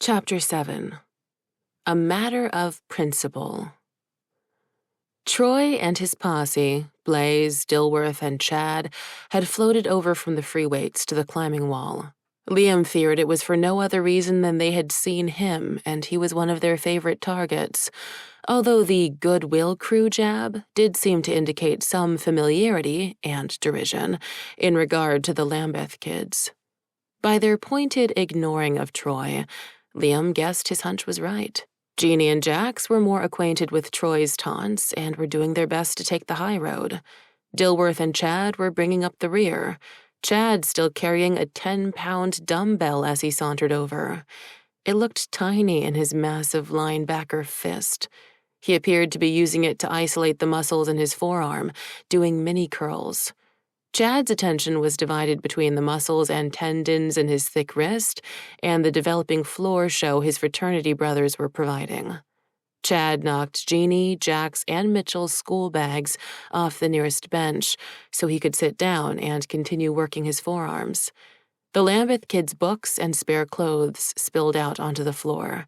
Chapter 7. A Matter of Principle. Troy and his posse, Blaze, Dilworth, and Chad, had floated over from the free weights to the climbing wall. Liam feared it was for no other reason than they had seen him, and he was one of their favorite targets, although the Goodwill Crew jab did seem to indicate some familiarity and derision in regard to the Lambeth kids. By their pointed ignoring of Troy, Liam guessed his hunch was right. Jeannie and Jax were more acquainted with Troy's taunts and were doing their best to take the high road. Dilworth and Chad were bringing up the rear, Chad still carrying a 10-pound dumbbell as he sauntered over. It looked tiny in his massive linebacker fist. He appeared to be using it to isolate the muscles in his forearm, doing mini curls. Chad's attention was divided between the muscles and tendons in his thick wrist and the developing floor show his fraternity brothers were providing. Chad knocked Jeannie, Jax, and Mitchell's school bags off the nearest bench so he could sit down and continue working his forearms. The Lambeth kids' books and spare clothes spilled out onto the floor.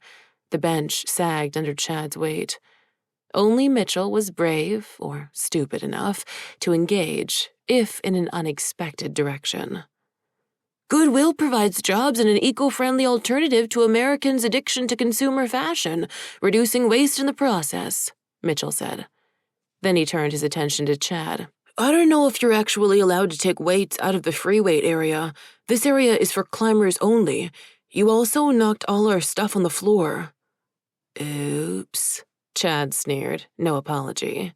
The bench sagged under Chad's weight. Only Mitchell was brave, or stupid enough, to engage, if in an unexpected direction. Goodwill provides jobs and an eco-friendly alternative to Americans' addiction to consumer fashion, reducing waste in the process, Mitchell said. Then he turned his attention to Chad. I don't know if you're actually allowed to take weights out of the free weight area. This area is for climbers only. You also knocked all our stuff on the floor. Oops, Chad sneered, no apology.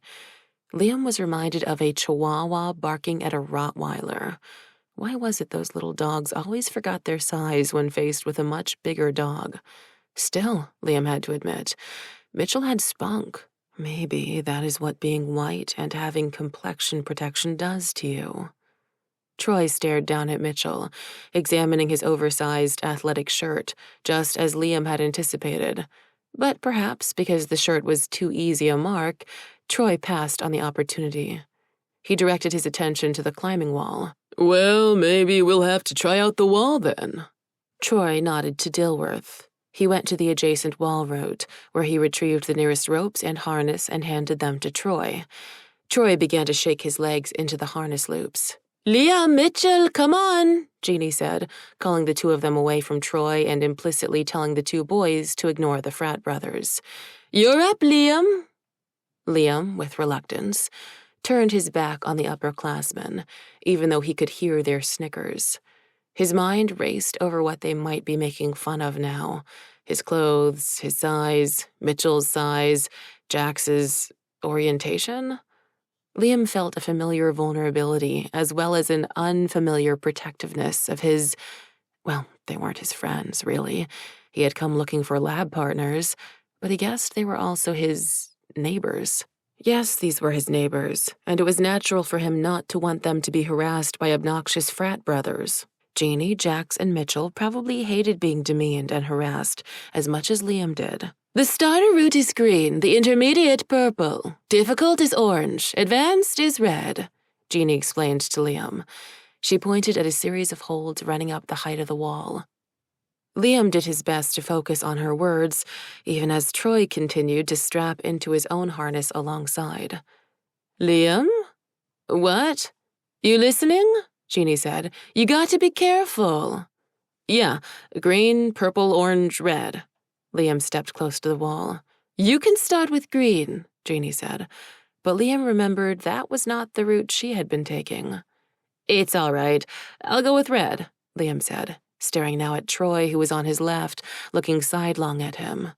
Liam was reminded of a chihuahua barking at a Rottweiler. Why was it those little dogs always forgot their size when faced with a much bigger dog? Still, Liam had to admit, Mitchell had spunk. Maybe that is what being white and having complexion protection does to you. Troy stared down at Mitchell, examining his oversized athletic shirt, just as Liam had anticipated. But perhaps because the shirt was too easy a mark, Troy passed on the opportunity. He directed his attention to the climbing wall. Well, maybe we'll have to try out the wall then. Troy nodded to Dilworth. He went to the adjacent wall route, where he retrieved the nearest ropes and harness and handed them to Troy. Troy began to shake his legs into the harness loops. Liam, Mitchell, come on, Jeannie said, calling the two of them away from Troy and implicitly telling the two boys to ignore the Frat brothers. You're up, Liam. Liam, with reluctance, turned his back on the upperclassmen, even though he could hear their snickers. His mind raced over what they might be making fun of now. His clothes, his size, Mitchell's size, Jax's orientation. Liam felt a familiar vulnerability as well as an unfamiliar protectiveness of his, well, they weren't his friends, really. He had come looking for lab partners, but he guessed they were also his neighbors. Yes, these were his neighbors, and it was natural for him not to want them to be harassed by obnoxious frat brothers. Jeannie, Jax, and Mitchell probably hated being demeaned and harassed as much as Liam did. The starter route is green, the intermediate purple. Difficult is orange, advanced is red, Jeannie explained to Liam. She pointed at a series of holds running up the height of the wall. Liam did his best to focus on her words, even as Troy continued to strap into his own harness alongside. Liam? What? You listening? Jeannie said. You got to be careful. Yeah, green, purple, orange, red. Liam stepped close to the wall. You can start with green, Jeannie said, but Liam remembered that was not the route she had been taking. It's all right. I'll go with red, Liam said, staring now at Troy, who was on his left, looking sidelong at him.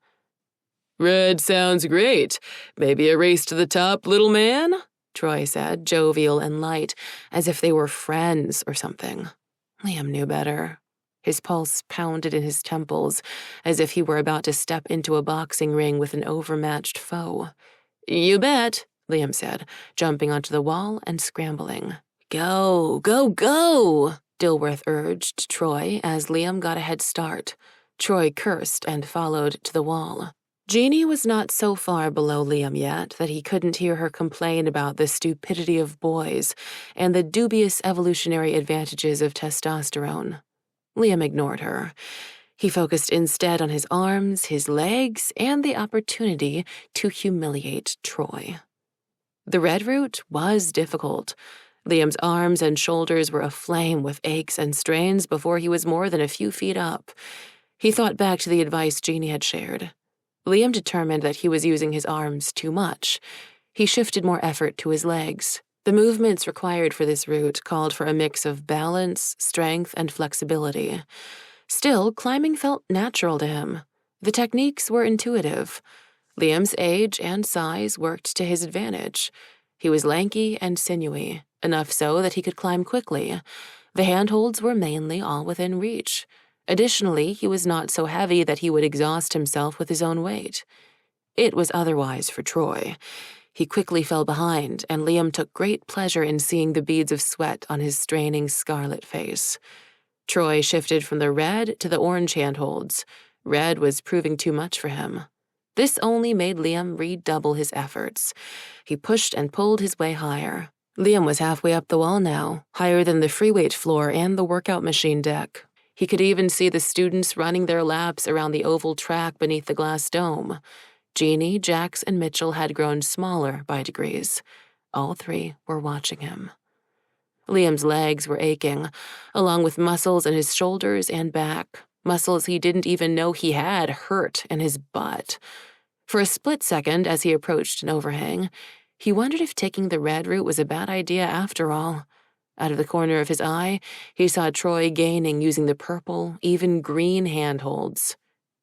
Red sounds great. Maybe a race to the top, little man? Troy said, jovial and light, as if they were friends or something. Liam knew better. His pulse pounded in his temples, as if he were about to step into a boxing ring with an overmatched foe. You bet, Liam said, jumping onto the wall and scrambling. Go, go, go, Dilworth urged Troy as Liam got a head start. Troy cursed and followed to the wall. Jeannie was not so far below Liam yet that he couldn't hear her complain about the stupidity of boys and the dubious evolutionary advantages of testosterone. Liam ignored her. He focused instead on his arms, his legs, and the opportunity to humiliate Troy. The red route was difficult. Liam's arms and shoulders were aflame with aches and strains before he was more than a few feet up. He thought back to the advice Jeannie had shared. Liam determined that he was using his arms too much. He shifted more effort to his legs. The movements required for this route called for a mix of balance, strength, and flexibility. Still, climbing felt natural to him. The techniques were intuitive. Liam's age and size worked to his advantage. He was lanky and sinewy, enough so that he could climb quickly. The handholds were mainly all within reach. Additionally, he was not so heavy that he would exhaust himself with his own weight. It was otherwise for Troy. He quickly fell behind, and Liam took great pleasure in seeing the beads of sweat on his straining scarlet face. Troy shifted from the red to the orange handholds. Red was proving too much for him. This only made Liam redouble his efforts. He pushed and pulled his way higher. Liam was halfway up the wall now, higher than the free weight floor and the workout machine deck. He could even see the students running their laps around the oval track beneath the glass dome. Jeannie, Jax, and Mitchell had grown smaller by degrees. All three were watching him. Liam's legs were aching, along with muscles in his shoulders and back. Muscles he didn't even know he had hurt in his butt. For a split second, as he approached an overhang, he wondered if taking the red route was a bad idea after all. Out of the corner of his eye, he saw Troy gaining using the purple, even green handholds.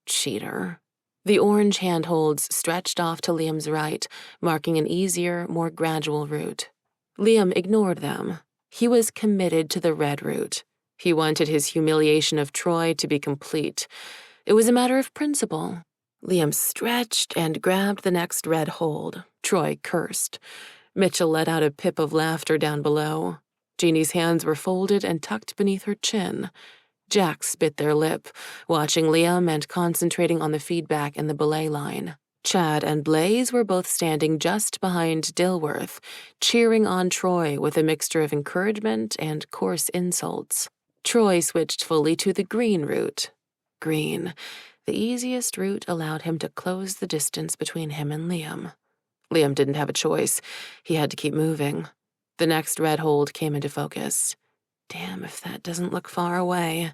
Cheater. The orange handholds stretched off to Liam's right, marking an easier, more gradual route. Liam ignored them. He was committed to the red route. He wanted his humiliation of Troy to be complete. It was a matter of principle. Liam stretched and grabbed the next red hold. Troy cursed. Mitchell let out a pip of laughter down below. Jeannie's hands were folded and tucked beneath her chin. Jax bit their lip, watching Liam and concentrating on the feedback in the belay line. Chad and Blaze were both standing just behind Dilworth, cheering on Troy with a mixture of encouragement and coarse insults. Troy switched fully to the green route. Green. The easiest route allowed him to close the distance between him and Liam. Liam didn't have a choice. He had to keep moving. The next red hold came into focus. Damn if that doesn't look far away.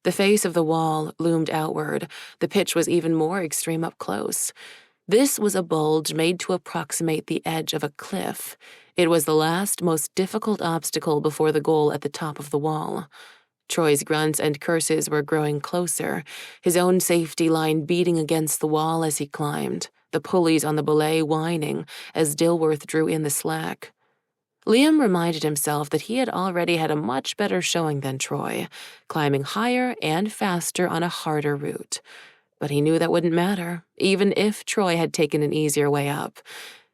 The face of the wall loomed outward. The pitch was even more extreme up close. This was a bulge made to approximate the edge of a cliff. It was the last, most difficult obstacle before the goal at the top of the wall. Troy's grunts and curses were growing closer, his own safety line beating against the wall as he climbed, the pulleys on the belay whining as Dilworth drew in the slack. Liam reminded himself that he had already had a much better showing than Troy, climbing higher and faster on a harder route. But he knew that wouldn't matter, even if Troy had taken an easier way up.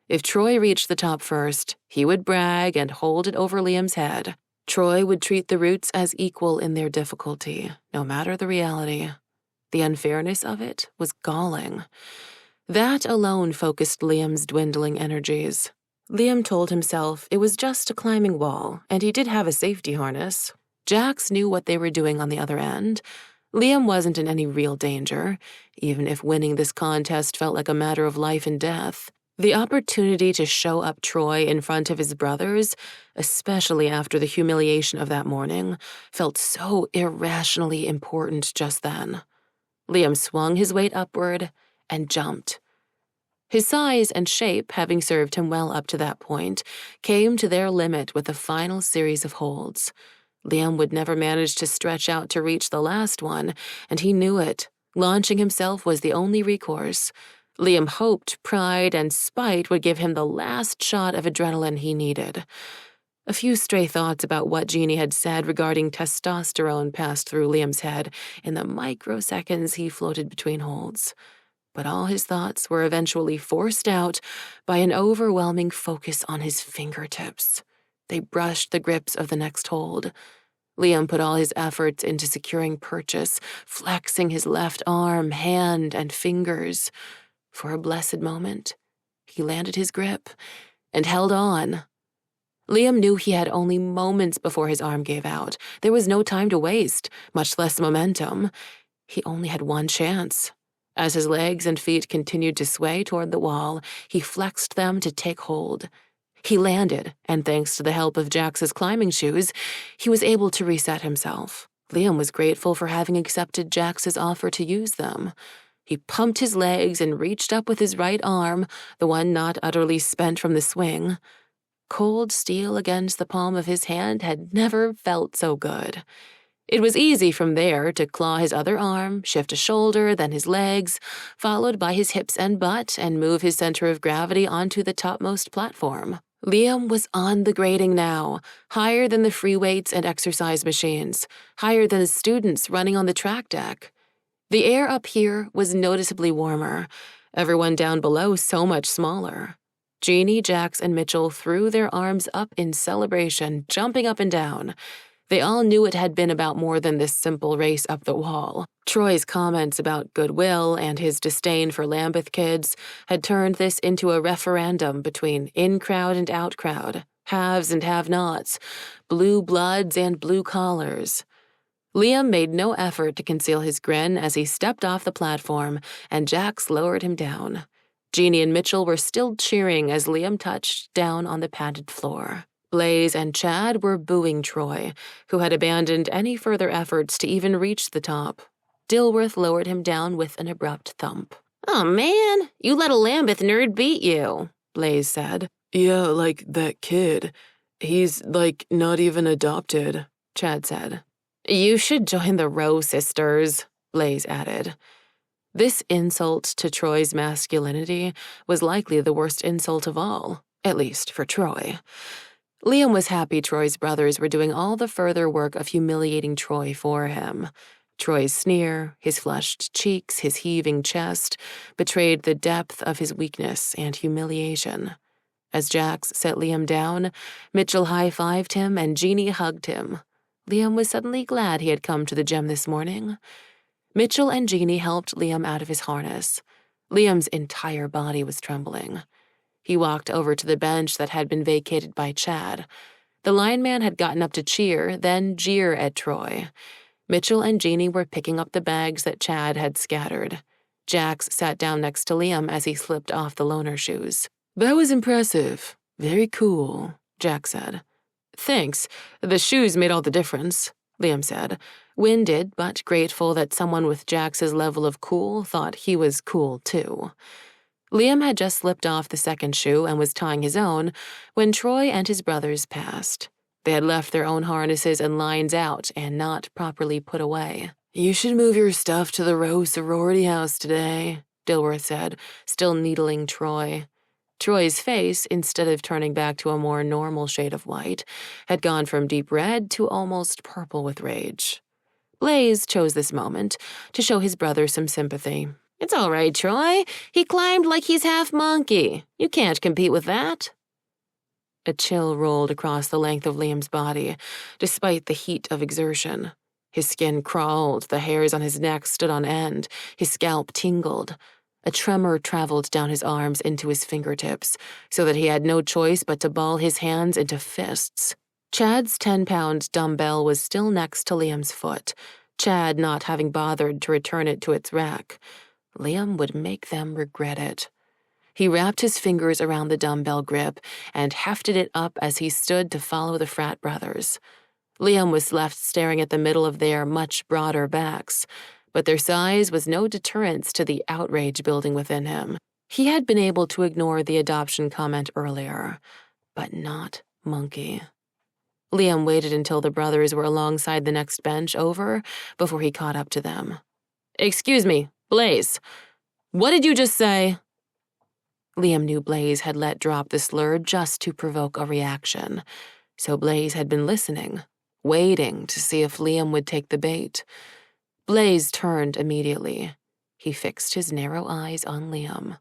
If Troy reached the top first, he would brag and hold it over Liam's head. Troy would treat the routes as equal in their difficulty, no matter the reality. The unfairness of it was galling. That alone focused Liam's dwindling energies. Liam told himself it was just a climbing wall, and he did have a safety harness. Jax knew what they were doing on the other end. Liam wasn't in any real danger, even if winning this contest felt like a matter of life and death. The opportunity to show up Troy in front of his brothers, especially after the humiliation of that morning, felt so irrationally important just then. Liam swung his weight upward and jumped. His size and shape, having served him well up to that point, came to their limit with the final series of holds. Liam would never manage to stretch out to reach the last one, and he knew it. Launching himself was the only recourse. Liam hoped pride and spite would give him the last shot of adrenaline he needed. A few stray thoughts about what Jeannie had said regarding testosterone passed through Liam's head in the microseconds he floated between holds. But all his thoughts were eventually forced out by an overwhelming focus on his fingertips. They brushed the grips of the next hold. Liam put all his efforts into securing purchase, flexing his left arm, hand, and fingers. For a blessed moment, he landed his grip and held on. Liam knew he had only moments before his arm gave out. There was no time to waste, much less momentum. He only had one chance. As his legs and feet continued to sway toward the wall, he flexed them to take hold. He landed, and thanks to the help of Jax's climbing shoes, he was able to reset himself. Liam was grateful for having accepted Jax's offer to use them. He pumped his legs and reached up with his right arm, the one not utterly spent from the swing. Cold steel against the palm of his hand had never felt so good. It was easy from there to claw his other arm, shift a shoulder, then his legs, followed by his hips and butt, and move his center of gravity onto the topmost platform. Liam was on the grading now, higher than the free weights and exercise machines, higher than the students running on the track deck. The air up here was noticeably warmer, everyone down below so much smaller. Jeannie, Jax, and Mitchell threw their arms up in celebration, jumping up and down. They all knew it had been about more than this simple race up the wall. Troy's comments about goodwill and his disdain for Lambeth kids had turned this into a referendum between in-crowd and out-crowd, haves and have-nots, blue bloods and blue collars. Liam made no effort to conceal his grin as he stepped off the platform, and Jax lowered him down. Jeannie and Mitchell were still cheering as Liam touched down on the padded floor. Blaze and Chad were booing Troy, who had abandoned any further efforts to even reach the top. Dilworth lowered him down with an abrupt thump. "Oh, man, you let a Lambeth nerd beat you," Blaze said. "Yeah, like that kid. He's, not even adopted," Chad said. "You should join the Rowe sisters," Blaze added. This insult to Troy's masculinity was likely the worst insult of all, at least for Troy. Liam was happy Troy's brothers were doing all the further work of humiliating Troy for him. Troy's sneer, his flushed cheeks, his heaving chest, betrayed the depth of his weakness and humiliation. As Jax set Liam down, Mitchell high-fived him and Jeannie hugged him. Liam was suddenly glad he had come to the gym this morning. Mitchell and Jeannie helped Liam out of his harness. Liam's entire body was trembling. He walked over to the bench that had been vacated by Chad. The lineman had gotten up to cheer, then jeer at Troy. Mitchell and Jeannie were picking up the bags that Chad had scattered. Jax sat down next to Liam as he slipped off the loaner shoes. "That was impressive. Very cool," Jax said. "Thanks. The shoes made all the difference," Liam said, winded but grateful that someone with Jax's level of cool thought he was cool too. Liam had just slipped off the second shoe and was tying his own when Troy and his brothers passed. They had left their own harnesses and lines out and not properly put away. "You should move your stuff to the Rowe sorority house today," Dilworth said, still needling Troy. Troy's face, instead of turning back to a more normal shade of white, had gone from deep red to almost purple with rage. Blaze chose this moment to show his brother some sympathy. "It's all right, Troy. He climbed like he's half monkey. You can't compete with that." A chill rolled across the length of Liam's body, despite the heat of exertion. His skin crawled, the hairs on his neck stood on end, his scalp tingled. A tremor traveled down his arms into his fingertips, so that he had no choice but to ball his hands into fists. Chad's 10-pound dumbbell was still next to Liam's foot, Chad not having bothered to return it to its rack. Liam would make them regret it. He wrapped his fingers around the dumbbell grip and hefted it up as he stood to follow the Frat brothers. Liam was left staring at the middle of their much broader backs, but their size was no deterrence to the outrage building within him. He had been able to ignore the adoption comment earlier, but not monkey. Liam waited until the brothers were alongside the next bench over before he caught up to them. "Excuse me, Blaze, what did you just say?" Liam knew Blaze had let drop the slur just to provoke a reaction, so Blaze had been listening, waiting to see if Liam would take the bait. Blaze turned immediately. He fixed his narrow eyes on Liam.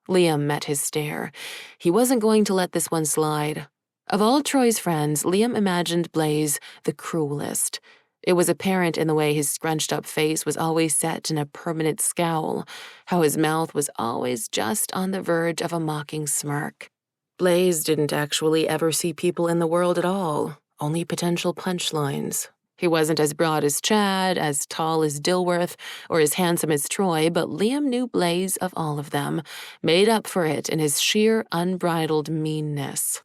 Liam met his stare. He wasn't going to let this one slide. Of all Troy's friends, Liam imagined Blaze the cruelest. It was apparent in the way his scrunched-up face was always set in a permanent scowl, how his mouth was always just on the verge of a mocking smirk. Blaze didn't actually ever see people in the world at all, only potential punchlines. He wasn't as broad as Chad, as tall as Dilworth, or as handsome as Troy, but Liam knew Blaze of all of them, made up for it in his sheer, unbridled meanness.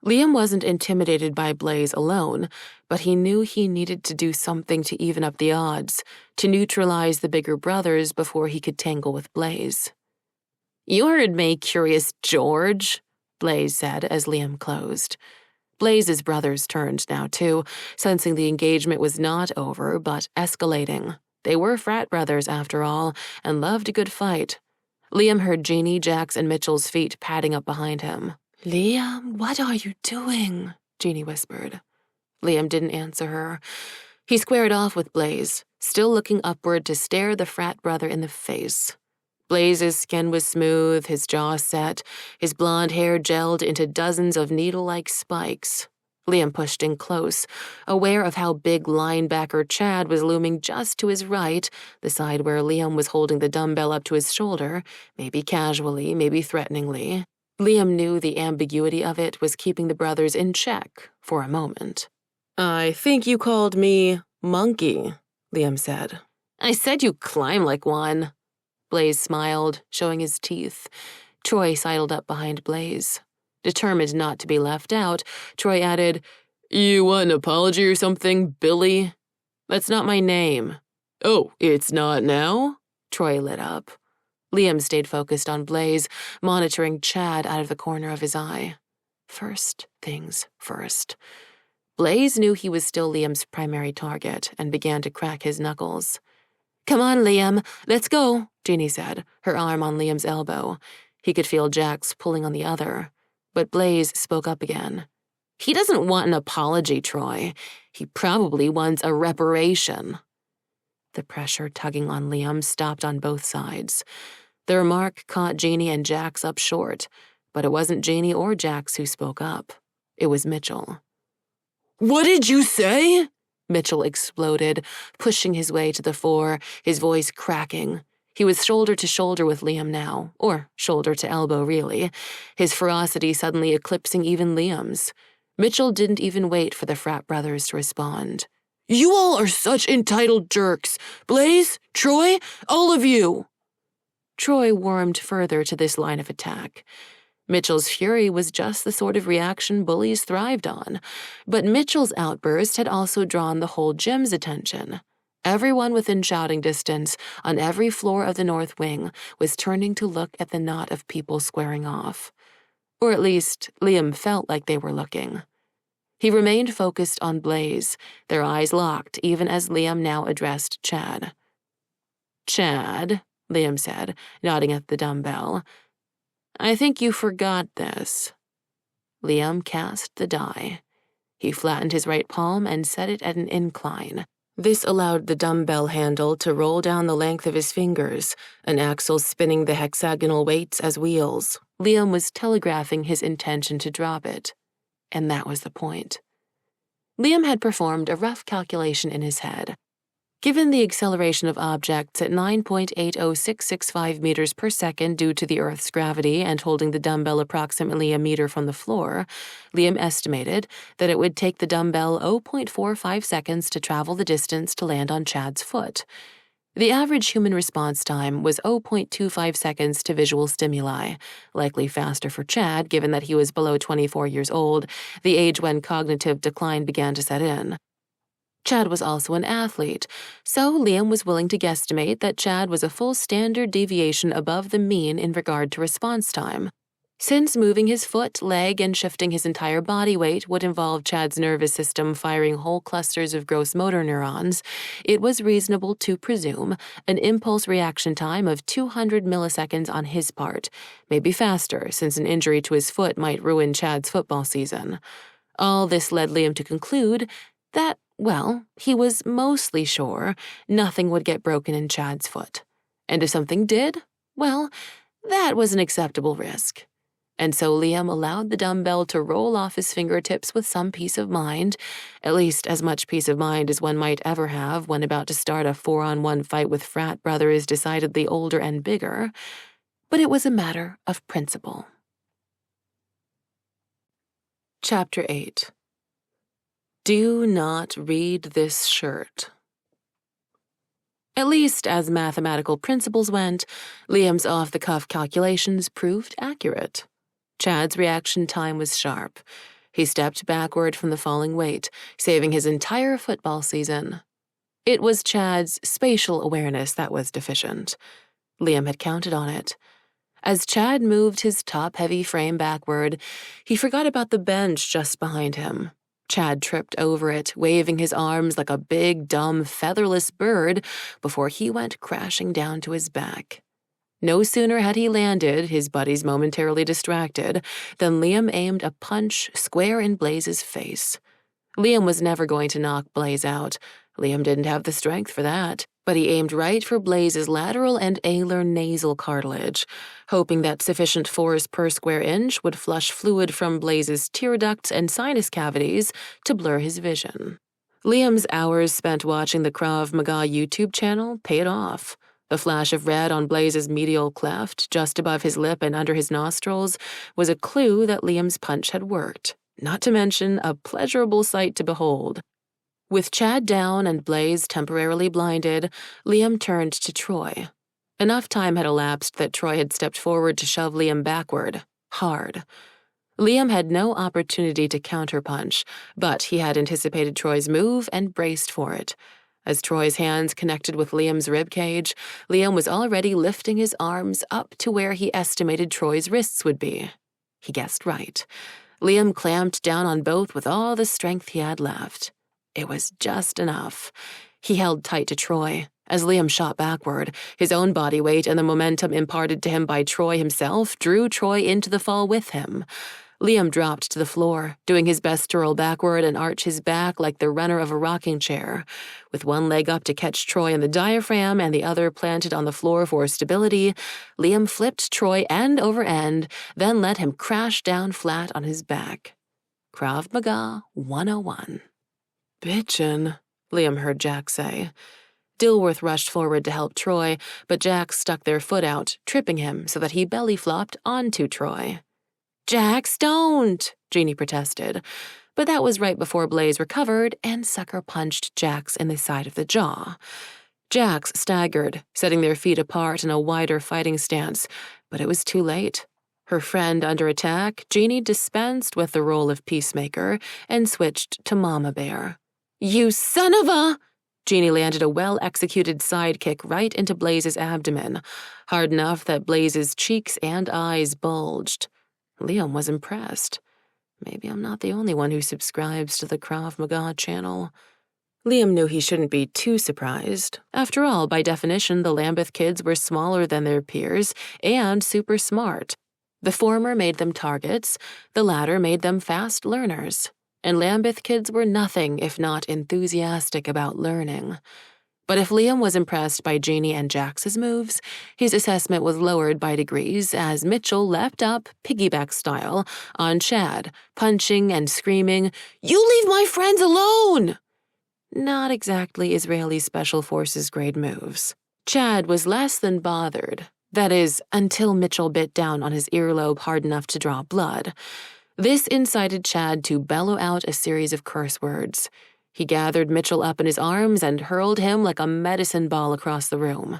Liam wasn't intimidated by Blaze alone, but he knew he needed to do something to even up the odds, to neutralize the bigger brothers before he could tangle with Blaze. "You heard me, Curious George," Blaze said as Liam closed. Blaze's brothers turned now, too, sensing the engagement was not over, but escalating. They were frat brothers, after all, and loved a good fight. Liam heard Jeannie, Jax, and Mitchell's feet padding up behind him. "Liam, what are you doing?" Jeannie whispered. Liam didn't answer her. He squared off with Blaze, still looking upward to stare the frat brother in the face. Blaze's skin was smooth, his jaw set, his blonde hair gelled into dozens of needle-like spikes. Liam pushed in close, aware of how big linebacker Chad was looming just to his right, the side where Liam was holding the dumbbell up to his shoulder, maybe casually, maybe threateningly. Liam knew the ambiguity of it was keeping the brothers in check for a moment. "I think you called me monkey," Liam said. "I said you climb like one." Blaze smiled, showing his teeth. Troy sidled up behind Blaze. Determined not to be left out, Troy added, "You want an apology or something, Billy?" "That's not my name." "Oh, it's not now?" Troy lit up. Liam stayed focused on Blaze, monitoring Chad out of the corner of his eye. First things first. Blaze knew he was still Liam's primary target and began to crack his knuckles. "Come on, Liam, let's go," Jeannie said, her arm on Liam's elbow. He could feel Jax pulling on the other. But Blaze spoke up again. "He doesn't want an apology, Troy. He probably wants a reparation." The pressure tugging on Liam stopped on both sides. The remark caught Jeannie and Jax up short, but it wasn't Jeannie or Jax who spoke up. It was Mitchell. "What did you say?" Mitchell exploded, pushing his way to the fore, his voice cracking. He was shoulder to shoulder with Liam now, or shoulder to elbow, really, his ferocity suddenly eclipsing even Liam's. Mitchell didn't even wait for the frat brothers to respond. "You all are such entitled jerks! Blaze, Troy, all of you!" Troy warmed further to this line of attack. Mitchell's fury was just the sort of reaction bullies thrived on, but Mitchell's outburst had also drawn the whole gym's attention. Everyone within shouting distance, on every floor of the North Wing, was turning to look at the knot of people squaring off. Or at least, Liam felt like they were looking. He remained focused on Blaze, their eyes locked even as Liam now addressed Chad. "Chad," Liam said, nodding at the dumbbell, "I think you forgot this." Liam cast the die. He flattened his right palm and set it at an incline. This allowed the dumbbell handle to roll down the length of his fingers, an axle spinning the hexagonal weights as wheels. Liam was telegraphing his intention to drop it. And that was the point. Liam had performed a rough calculation in his head. Given the acceleration of objects at 9.80665 meters per second due to the Earth's gravity and holding the dumbbell approximately a meter from the floor, Liam estimated that it would take the dumbbell 0.45 seconds to travel the distance to land on Chad's foot. The average human response time was 0.25 seconds to visual stimuli, likely faster for Chad given that he was below 24 years old, the age when cognitive decline began to set in. Chad was also an athlete, so Liam was willing to guesstimate that Chad was a full standard deviation above the mean in regard to response time. Since moving his foot, leg, and shifting his entire body weight would involve Chad's nervous system firing whole clusters of gross motor neurons, it was reasonable to presume an impulse reaction time of 200 milliseconds on his part, maybe faster since an injury to his foot might ruin Chad's football season. All this led Liam to conclude that, well, he was mostly sure nothing would get broken in Chad's foot. And if something did, well, that was an acceptable risk. And so Liam allowed the dumbbell to roll off his fingertips with some peace of mind, at least as much peace of mind as one might ever have when about to start a 4-on-1 fight with frat brothers decidedly older and bigger. But it was a matter of principle. Chapter 8. Do not read this shirt. At least, as mathematical principles went, Liam's off-the-cuff calculations proved accurate. Chad's reaction time was sharp. He stepped backward from the falling weight, saving his entire football season. It was Chad's spatial awareness that was deficient. Liam had counted on it. As Chad moved his top-heavy frame backward, he forgot about the bench just behind him. Chad tripped over it, waving his arms like a big, dumb, featherless bird before he went crashing down to his back. No sooner had he landed, his buddies momentarily distracted, than Liam aimed a punch square in Blaze's face. Liam was never going to knock Blaze out. Liam didn't have the strength for that, but he aimed right for Blaze's lateral and alar nasal cartilage, hoping that sufficient force per square inch would flush fluid from Blaze's tear ducts and sinus cavities to blur his vision. Liam's hours spent watching the Krav Maga YouTube channel paid off. The flash of red on Blaze's medial cleft, just above his lip and under his nostrils, was a clue that Liam's punch had worked, not to mention a pleasurable sight to behold. With Chad down and Blaze temporarily blinded, Liam turned to Troy. Enough time had elapsed that Troy had stepped forward to shove Liam backward, hard. Liam had no opportunity to counterpunch, but he had anticipated Troy's move and braced for it. As Troy's hands connected with Liam's ribcage, Liam was already lifting his arms up to where he estimated Troy's wrists would be. He guessed right. Liam clamped down on both with all the strength he had left. It was just enough. He held tight to Troy. As Liam shot backward, his own body weight and the momentum imparted to him by Troy himself drew Troy into the fall with him. Liam dropped to the floor, doing his best to roll backward and arch his back like the runner of a rocking chair. With one leg up to catch Troy in the diaphragm and the other planted on the floor for stability, Liam flipped Troy end over end, then let him crash down flat on his back. Krav Maga 101. "Bitchin'," Liam heard Jack say. Dilworth rushed forward to help Troy, but Jack stuck their foot out, tripping him so that he belly-flopped onto Troy. "Jax, don't!" Jeannie protested, but that was right before Blaze recovered and sucker-punched Jax in the side of the jaw. Jax staggered, setting their feet apart in a wider fighting stance, but it was too late. Her friend under attack, Jeannie dispensed with the role of peacemaker and switched to Mama Bear. "You son of a—" Jeannie landed a well-executed sidekick right into Blaze's abdomen, hard enough that Blaze's cheeks and eyes bulged. Liam was impressed. Maybe I'm not the only one who subscribes to the Krav Maga channel. Liam knew he shouldn't be too surprised. After all, by definition, the Lambeth kids were smaller than their peers and super smart. The former made them targets, the latter made them fast learners. And Lambeth kids were nothing if not enthusiastic about learning. But if Liam was impressed by Jeannie and Jax's moves, his assessment was lowered by degrees as Mitchell leapt up, piggyback style, on Chad, punching and screaming, "You leave my friends alone!" Not exactly Israeli Special Forces grade moves. Chad was less than bothered. That is, until Mitchell bit down on his earlobe hard enough to draw blood. This incited Chad to bellow out a series of curse words. He gathered Mitchell up in his arms and hurled him like a medicine ball across the room.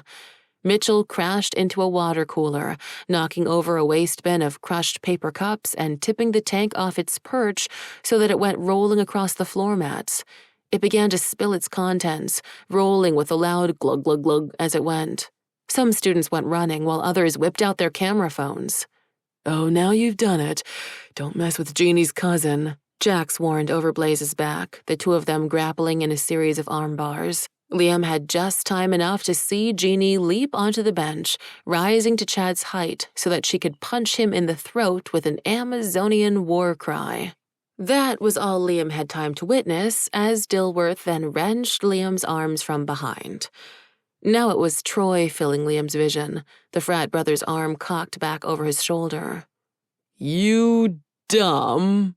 Mitchell crashed into a water cooler, knocking over a waste bin of crushed paper cups and tipping the tank off its perch so that it went rolling across the floor mats. It began to spill its contents, rolling with a loud glug glug glug as it went. Some students went running while others whipped out their camera phones. "Oh, now you've done it. Don't mess with Jeannie's cousin," Jax warned over Blaze's back, the two of them grappling in a series of arm bars. Liam had just time enough to see Jeannie leap onto the bench, rising to Chad's height so that she could punch him in the throat with an Amazonian war cry. That was all Liam had time to witness as Dilworth then wrenched Liam's arms from behind. Now it was Troy filling Liam's vision, the frat brother's arm cocked back over his shoulder. "You dumb."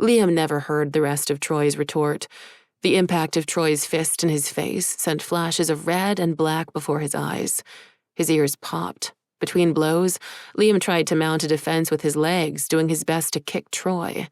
Liam never heard the rest of Troy's retort. The impact of Troy's fist in his face sent flashes of red and black before his eyes. His ears popped. Between blows, Liam tried to mount a defense with his legs, doing his best to kick Troy.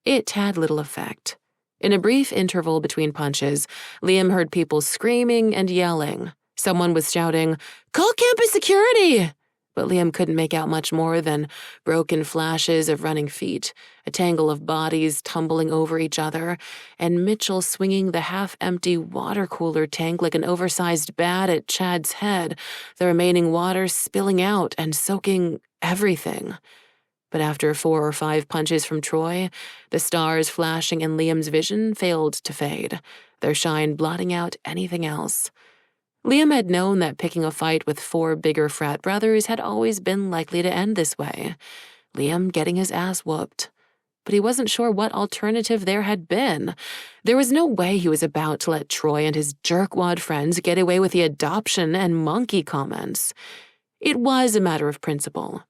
It had little effect. In a brief interval between punches, Liam heard people screaming and yelling. Someone was shouting, "Call campus security!" But Liam couldn't make out much more than broken flashes of running feet, a tangle of bodies tumbling over each other, and Mitchell swinging the half-empty water cooler tank like an oversized bat at Chad's head, the remaining water spilling out and soaking everything. But after 4 or 5 punches from Troy, the stars flashing in Liam's vision failed to fade, their shine blotting out anything else. Liam had known that picking a fight with 4 bigger frat brothers had always been likely to end this way, Liam getting his ass whooped. But he wasn't sure what alternative there had been. There was no way he was about to let Troy and his jerkwad friends get away with the adoption and monkey comments. It was a matter of principle.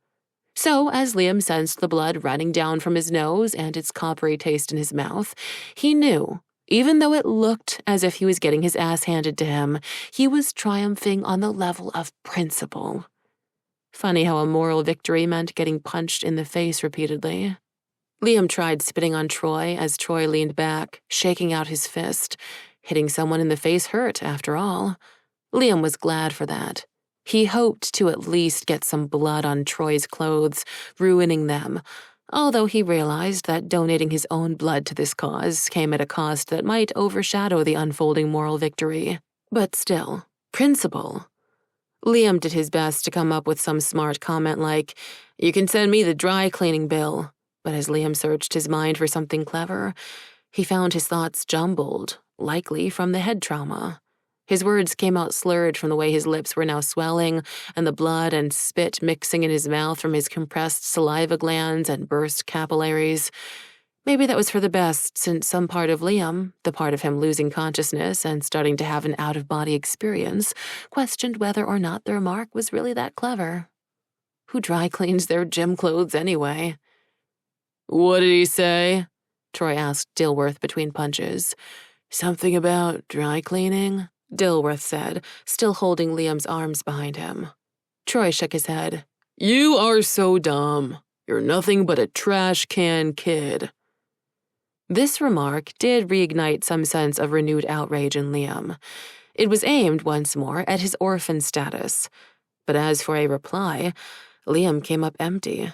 So, as Liam sensed the blood running down from his nose and its coppery taste in his mouth, he knew, even though it looked as if he was getting his ass handed to him, he was triumphing on the level of principle. Funny how a moral victory meant getting punched in the face repeatedly. Liam tried spitting on Troy as Troy leaned back, shaking out his fist. Hitting someone in the face hurt, after all. Liam was glad for that. He hoped to at least get some blood on Troy's clothes, ruining them, although he realized that donating his own blood to this cause came at a cost that might overshadow the unfolding moral victory. But still, principle. Liam did his best to come up with some smart comment like, "You can send me the dry cleaning bill." But as Liam searched his mind for something clever, he found his thoughts jumbled, likely from the head trauma. His words came out slurred from the way his lips were now swelling and the blood and spit mixing in his mouth from his compressed saliva glands and burst capillaries. Maybe that was for the best, since some part of Liam, the part of him losing consciousness and starting to have an out-of-body experience, questioned whether or not the remark was really that clever. Who dry cleans their gym clothes anyway? "What did he say?" Troy asked Dilworth between punches. "Something about dry cleaning?" Dilworth said, still holding Liam's arms behind him. Troy shook his head. "You are so dumb. You're nothing but a trash can kid." This remark did reignite some sense of renewed outrage in Liam. It was aimed once more at his orphan status. But as for a reply, Liam came up empty.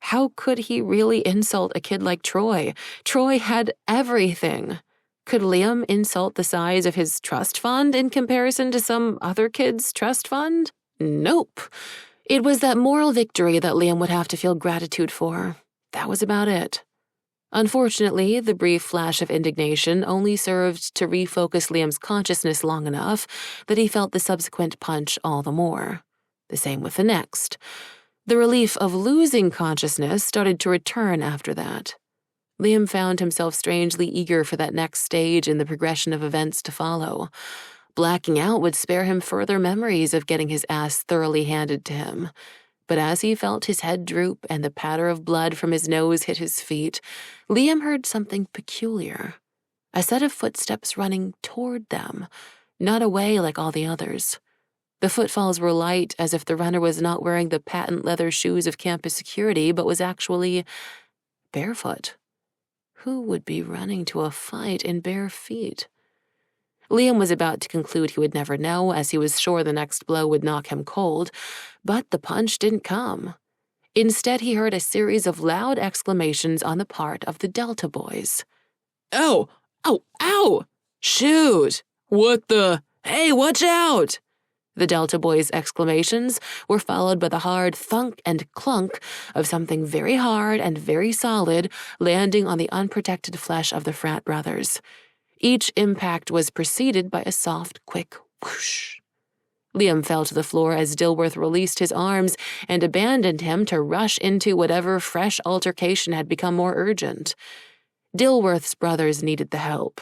How could he really insult a kid like Troy? Troy had everything. Could Liam insult the size of his trust fund in comparison to some other kid's trust fund? Nope. It was that moral victory that Liam would have to feel gratitude for. That was about it. Unfortunately, the brief flash of indignation only served to refocus Liam's consciousness long enough that he felt the subsequent punch all the more. The same with the next. The relief of losing consciousness started to return after that. Liam found himself strangely eager for that next stage in the progression of events to follow. Blacking out would spare him further memories of getting his ass thoroughly handed to him. But as he felt his head droop and the patter of blood from his nose hit his feet, Liam heard something peculiar. A set of footsteps running toward them, not away like all the others. The footfalls were light, as if the runner was not wearing the patent leather shoes of campus security, but was actually barefoot. Who would be running to a fight in bare feet? Liam was about to conclude he would never know, as he was sure the next blow would knock him cold, but the punch didn't come. Instead, he heard a series of loud exclamations on the part of the Delta boys. "Oh! Oh! Ow! Shoot! What the? Hey, watch out!" The Delta boys' exclamations were followed by the hard thunk and clunk of something very hard and very solid landing on the unprotected flesh of the Frat brothers. Each impact was preceded by a soft, quick whoosh. Liam fell to the floor as Dilworth released his arms and abandoned him to rush into whatever fresh altercation had become more urgent. Dilworth's brothers needed the help.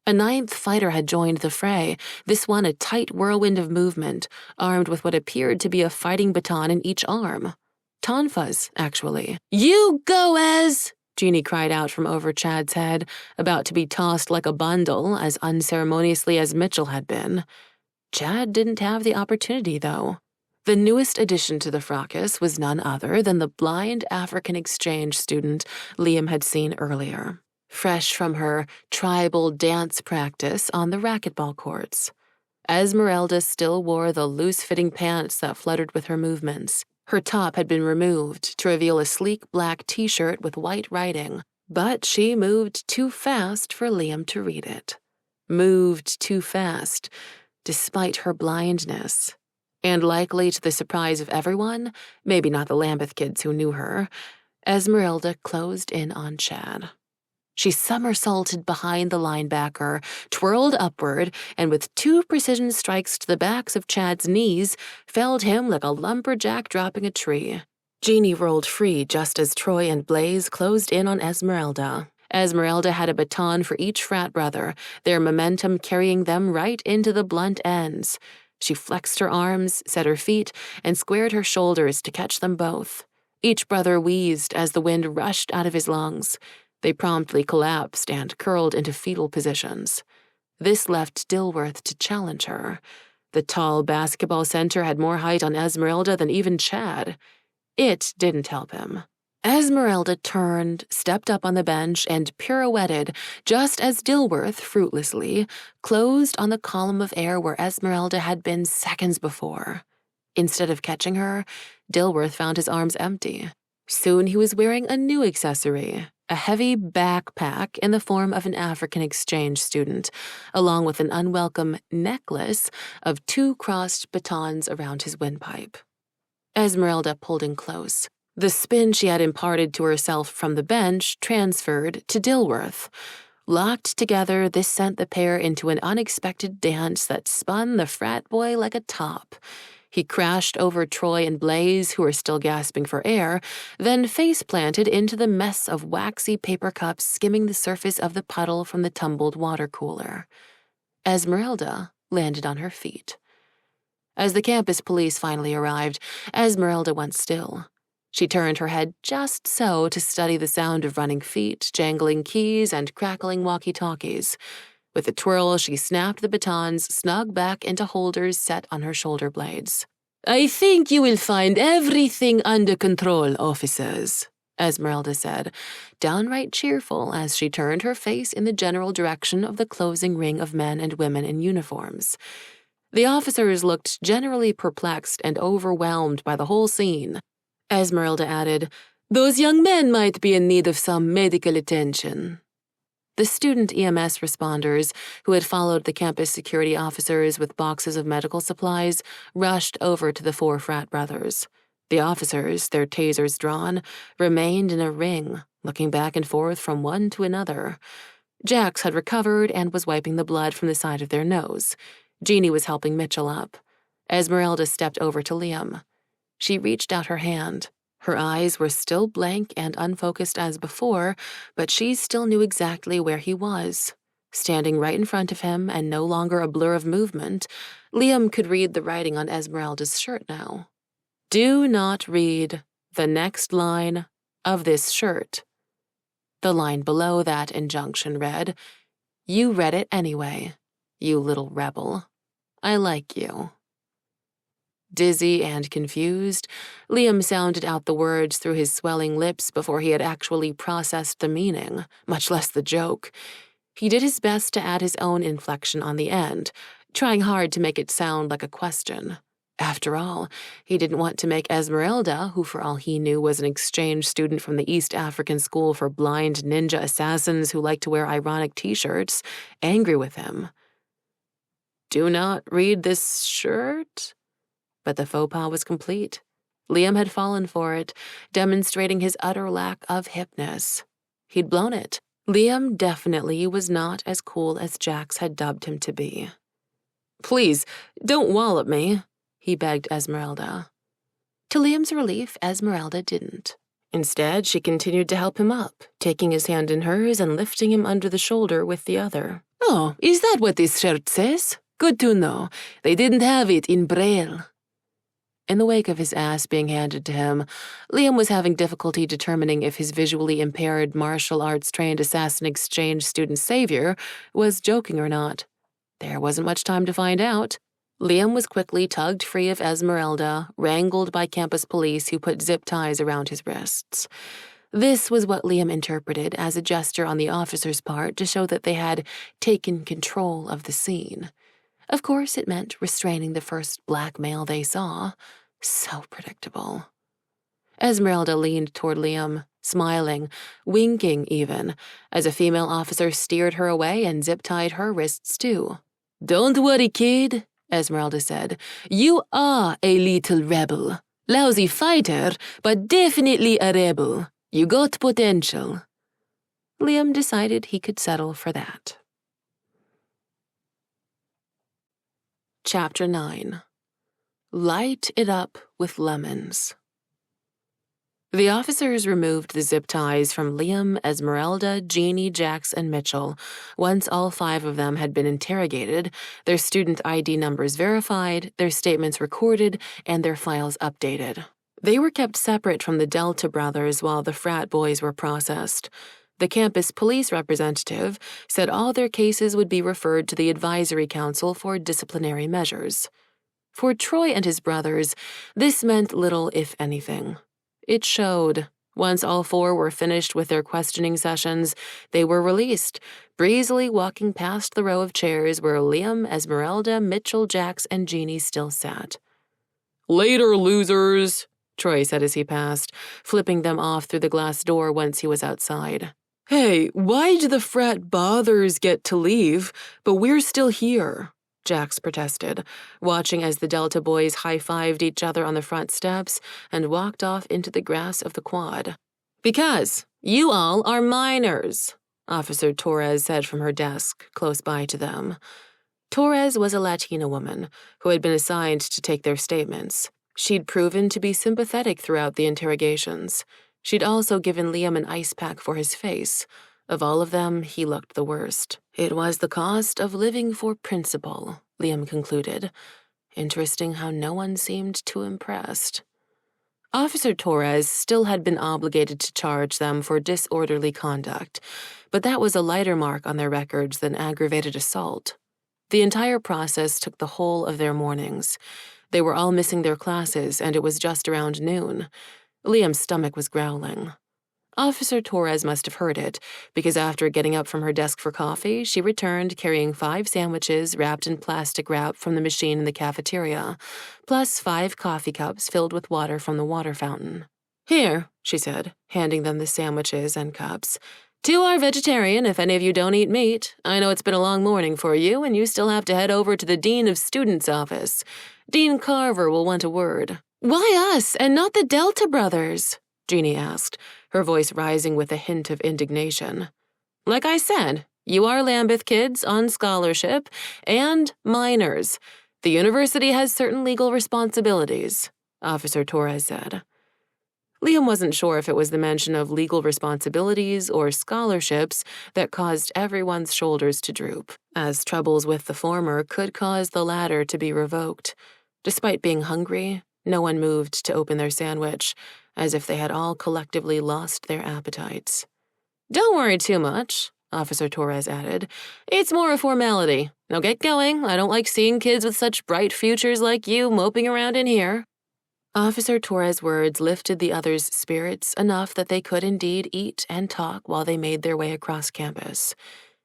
A 9th fighter had joined the fray, this one a tight whirlwind of movement, armed with what appeared to be a fighting baton in each arm. Tonfas, actually. "You go, Ez!" Jeannie cried out from over Chad's head, about to be tossed like a bundle as unceremoniously as Mitchell had been. Chad didn't have the opportunity, though. The newest addition to the fracas was none other than the blind African exchange student Liam had seen earlier. fresh from her tribal dance practice on the racquetball courts. Esmeralda still wore the loose-fitting pants that fluttered with her movements. Her top had been removed to reveal a sleek black t-shirt with white writing, but she moved too fast for Liam to read it. Moved too fast, despite her blindness. And likely to the surprise of everyone, maybe not the Lambeth kids who knew her, Esmeralda closed in on Chad. She somersaulted behind the linebacker, twirled upward, and with 2 precision strikes to the backs of Chad's knees, felled him like a lumberjack dropping a tree. Jeannie rolled free just as Troy and Blaze closed in on Esmeralda. Esmeralda had a baton for each frat brother, their momentum carrying them right into the blunt ends. She flexed her arms, set her feet, and squared her shoulders to catch them both. Each brother wheezed as the wind rushed out of his lungs. They promptly collapsed and curled into fetal positions. This left Dilworth to challenge her. The tall basketball center had more height on Esmeralda than even Chad. It didn't help him. Esmeralda turned, stepped up on the bench, and pirouetted just as Dilworth, fruitlessly, closed on the column of air where Esmeralda had been seconds before. Instead of catching her, Dilworth found his arms empty. Soon he was wearing a new accessory, a heavy backpack in the form of an African exchange student, along with an unwelcome necklace of 2 crossed batons around his windpipe. Esmeralda pulled in close. The spin she had imparted to herself from the bench transferred to Dilworth. Locked together, this sent the pair into an unexpected dance that spun the frat boy like a top. He crashed over Troy and Blaze, who were still gasping for air, then face-planted into the mess of waxy paper cups skimming the surface of the puddle from the tumbled water cooler. Esmeralda landed on her feet. As the campus police finally arrived, Esmeralda went still. She turned her head just so to study the sound of running feet, jangling keys, and crackling walkie-talkies. With a twirl, she snapped the batons snug back into holders set on her shoulder blades. "I think you will find everything under control, officers," Esmeralda said, downright cheerful as she turned her face in the general direction of the closing ring of men and women in uniforms. The officers looked generally perplexed and overwhelmed by the whole scene. Esmeralda added, "Those young men might be in need of some medical attention." The student EMS responders, who had followed the campus security officers with boxes of medical supplies, rushed over to the 4 frat brothers. The officers, their tasers drawn, remained in a ring, looking back and forth from one to another. Jax had recovered and was wiping the blood from the side of their nose. Jeannie was helping Mitchell up. Esmeralda stepped over to Liam. She reached out her hand. Her eyes were still blank and unfocused as before, but she still knew exactly where he was. Standing right in front of him and no longer a blur of movement, Liam could read the writing on Esmeralda's shirt now. "Do not read the next line of this shirt." The line below that injunction read, "You read it anyway, you little rebel. I like you." Dizzy and confused, Liam sounded out the words through his swelling lips before he had actually processed the meaning, much less the joke. He did his best to add his own inflection on the end, trying hard to make it sound like a question. After all, he didn't want to make Esmeralda, who for all he knew was an exchange student from the East African School for Blind Ninja Assassins who like to wear ironic t-shirts, angry with him. "Do not read this shirt?" But the faux pas was complete. Liam had fallen for it, demonstrating his utter lack of hipness. He'd blown it. Liam definitely was not as cool as Jax had dubbed him to be. "Please, don't wallop me," he begged Esmeralda. To Liam's relief, Esmeralda didn't. Instead, she continued to help him up, taking his hand in hers and lifting him under the shoulder with the other. "Oh, is that what this shirt says? Good to know. They didn't have it in Braille." In the wake of his ass being handed to him, Liam was having difficulty determining if his visually impaired martial arts-trained assassin exchange student savior was joking or not. There wasn't much time to find out. Liam was quickly tugged free of Esmeralda, wrangled by campus police who put zip ties around his wrists. This was what Liam interpreted as a gesture on the officer's part to show that they had taken control of the scene. Of course, it meant restraining the first black male they saw. So predictable. Esmeralda leaned toward Liam, smiling, winking even, as a female officer steered her away and zip-tied her wrists too. "Don't worry, kid," Esmeralda said. "You are a little rebel. Lousy fighter, but definitely a rebel. You got potential." Liam decided he could settle for that. Chapter 9. Light It Up with Lemons. The officers removed the zip ties from Liam, Esmeralda, Jeannie, Jax, and Mitchell. Once all 5 of them had been interrogated, their student ID numbers verified, their statements recorded, and their files updated. They were kept separate from the Delta brothers while the frat boys were processed. The campus police representative said all their cases would be referred to the Advisory Council for disciplinary measures. For Troy and his brothers, this meant little, if anything. It showed. Once all 4 were finished with their questioning sessions, they were released, breezily walking past the row of chairs where Liam, Esmeralda, Mitchell, Jax, and Jeannie still sat. "Later, losers," Troy said as he passed, flipping them off through the glass door once he was outside. "Hey, why do the frat bothers get to leave, but we're still here?" Jax protested, watching as the Delta boys high-fived each other on the front steps and walked off into the grass of the quad. "Because you all are minors," Officer Torres said from her desk, close by to them. Torres was a Latina woman who had been assigned to take their statements. She'd proven to be sympathetic throughout the interrogations. She'd also given Liam an ice pack for his face. Of all of them, he looked the worst. It was the cost of living for principle, Liam concluded. Interesting how no one seemed too impressed. Officer Torres still had been obligated to charge them for disorderly conduct, but that was a lighter mark on their records than aggravated assault. The entire process took the whole of their mornings. They were all missing their classes, and it was just around noon. Liam's stomach was growling. Officer Torres must have heard it, because after getting up from her desk for coffee, she returned carrying 5 sandwiches wrapped in plastic wrap from the machine in the cafeteria, plus 5 coffee cups filled with water from the water fountain. "Here," she said, handing them the sandwiches and cups. "2 are vegetarian if any of you don't eat meat. I know it's been a long morning for you, and you still have to head over to the Dean of Students' office. Dean Carver will want a word." "Why us, and not the Delta brothers?" Jeannie asked, her voice rising with a hint of indignation. "Like I said, you are Lambeth kids on scholarship and minors. The university has certain legal responsibilities," Officer Torres said. Liam wasn't sure if it was the mention of legal responsibilities or scholarships that caused everyone's shoulders to droop, as troubles with the former could cause the latter to be revoked. Despite being hungry, no one moved to open their sandwich, as if they had all collectively lost their appetites. "Don't worry too much," Officer Torres added. "It's more a formality. Now get going. I don't like seeing kids with such bright futures like you moping around in here." Officer Torres' words lifted the others' spirits enough that they could indeed eat and talk while they made their way across campus.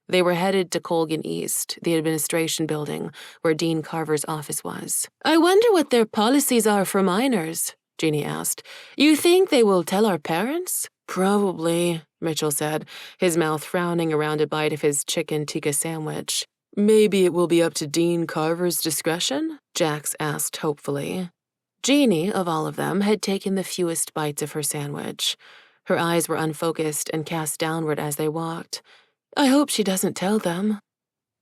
They were headed to Colgan East, the administration building, where Dean Carver's office was. "I wonder what their policies are for minors," Jeannie asked. "You think they will tell our parents?" "Probably," Mitchell said, his mouth frowning around a bite of his chicken tikka sandwich. "Maybe it will be up to Dean Carver's discretion?" Jax asked hopefully. Jeannie, of all of them, had taken the fewest bites of her sandwich. Her eyes were unfocused and cast downward as they walked. "I hope she doesn't tell them."